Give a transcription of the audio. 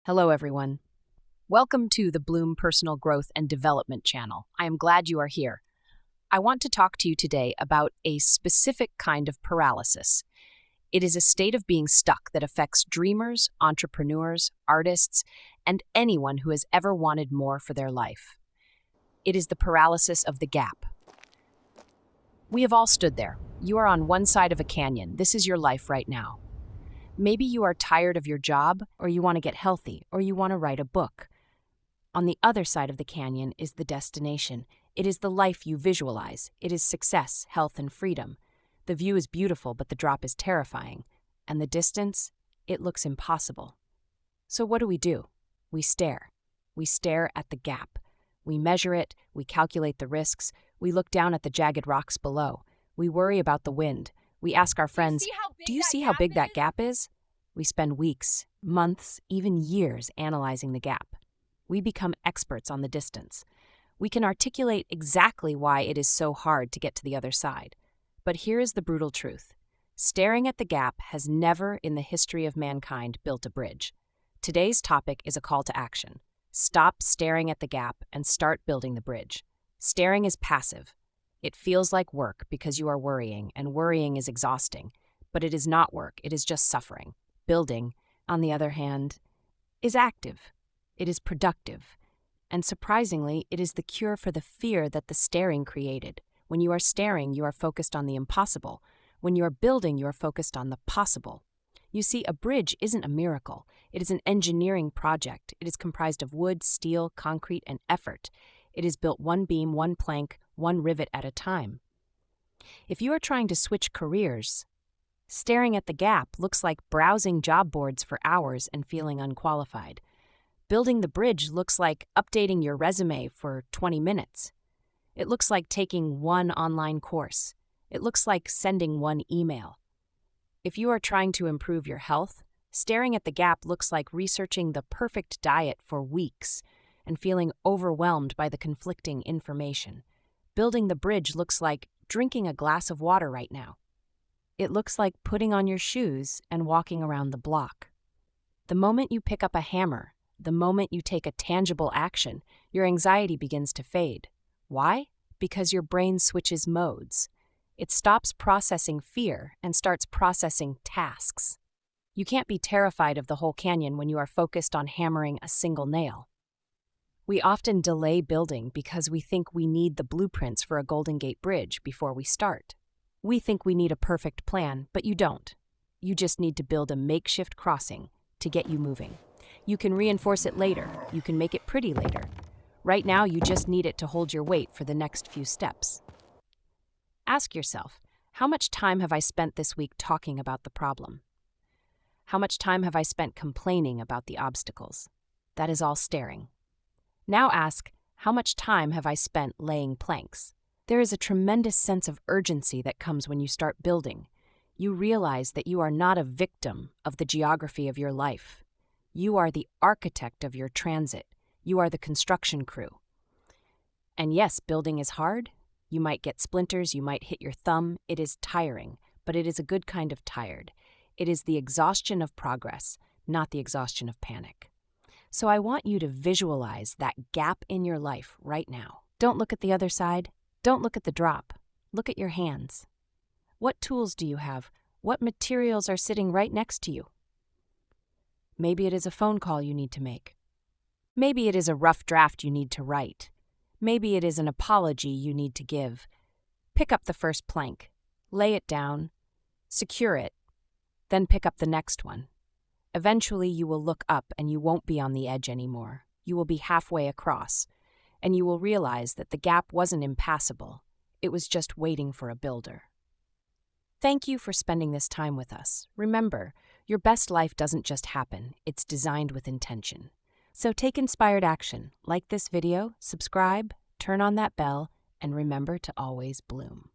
Hello, everyone. Welcome to the Bloom Personal Growth and Development channel. I am glad you are here. I want to talk to you today about a specific kind of paralysis. It is a state of being stuck that affects dreamers, entrepreneurs, artists, and anyone who has ever wanted more for their life. It is the paralysis of the gap. We have all stood there. You are on one side of a canyon. This is your life right now. Maybe you are tired of your job, or you want to get healthy, or you want to write a book. On the other side of the canyon is the destination. It is the life you visualize. It is success, health, and freedom. The view is beautiful, but the drop is terrifying. And the distance, it looks impossible. So what do? We stare. We stare at the gap. We measure it, we calculate the risks, we look down at the jagged rocks below. We worry about the wind. We ask our friends, do you see how big that gap is? We spend weeks, months, even years analyzing the gap. We become experts on the distance. We can articulate exactly why it is so hard to get to the other side. But here is the brutal truth. Staring at the gap has never in the history of mankind built a bridge. Today's topic is a call to action. Stop staring at the gap and start building the bridge. Staring is passive. It feels like work because you are worrying, and worrying is exhausting. But it is not work, it is just suffering. Building, on the other hand, is active. It is productive. And surprisingly, it is the cure for the fear that the staring created. When you are staring, you are focused on the impossible. When you are building, you are focused on the possible. You see, a bridge isn't a miracle. It is an engineering project. It is comprised of wood, steel, concrete, and effort. It is built one beam, one plank, one rivet at a time. If you are trying to switch careers, staring at the gap looks like browsing job boards for hours and feeling unqualified. Building the bridge looks like updating your resume for 20 minutes. It looks like taking one online course. It looks like sending one email. If you are trying to improve your health, staring at the gap looks like researching the perfect diet for weeks and feeling overwhelmed by the conflicting information. Building the bridge looks like drinking a glass of water right now. It looks like putting on your shoes and walking around the block. The moment you pick up a hammer, the moment you take a tangible action, your anxiety begins to fade. Why? Because your brain switches modes. It stops processing fear and starts processing tasks. You can't be terrified of the whole canyon when you are focused on hammering a single nail. We often delay building because we think we need the blueprints for a Golden Gate Bridge before we start. We think we need a perfect plan, but you don't. You just need to build a makeshift crossing to get you moving. You can reinforce it later. You can make it pretty later. Right now, you just need it to hold your weight for the next few steps. Ask yourself, how much time have I spent this week talking about the problem? How much time have I spent complaining about the obstacles? That is all staring. Now ask, how much time have I spent laying planks? There is a tremendous sense of urgency that comes when you start building. You realize that you are not a victim of the geography of your life. You are the architect of your transit. You are the construction crew. And yes, building is hard. You might get splinters, you might hit your thumb. It is tiring, but it is a good kind of tired. It is the exhaustion of progress, not the exhaustion of panic. So I want you to visualize that gap in your life right now. Don't look at the other side. Don't look at the drop. Look at your hands. What tools do you have? What materials are sitting right next to you? Maybe it is a phone call you need to make. Maybe it is a rough draft you need to write. Maybe it is an apology you need to give. Pick up the first plank, lay it down, secure it, then pick up the next one. Eventually, you will look up and you won't be on the edge anymore. You will be halfway across, and you will realize that the gap wasn't impassable. It was just waiting for a builder. Thank you for spending this time with us. Remember, your best life doesn't just happen. It's designed with intention. So take inspired action. Like this video, subscribe, turn on that bell, and remember to always bloom.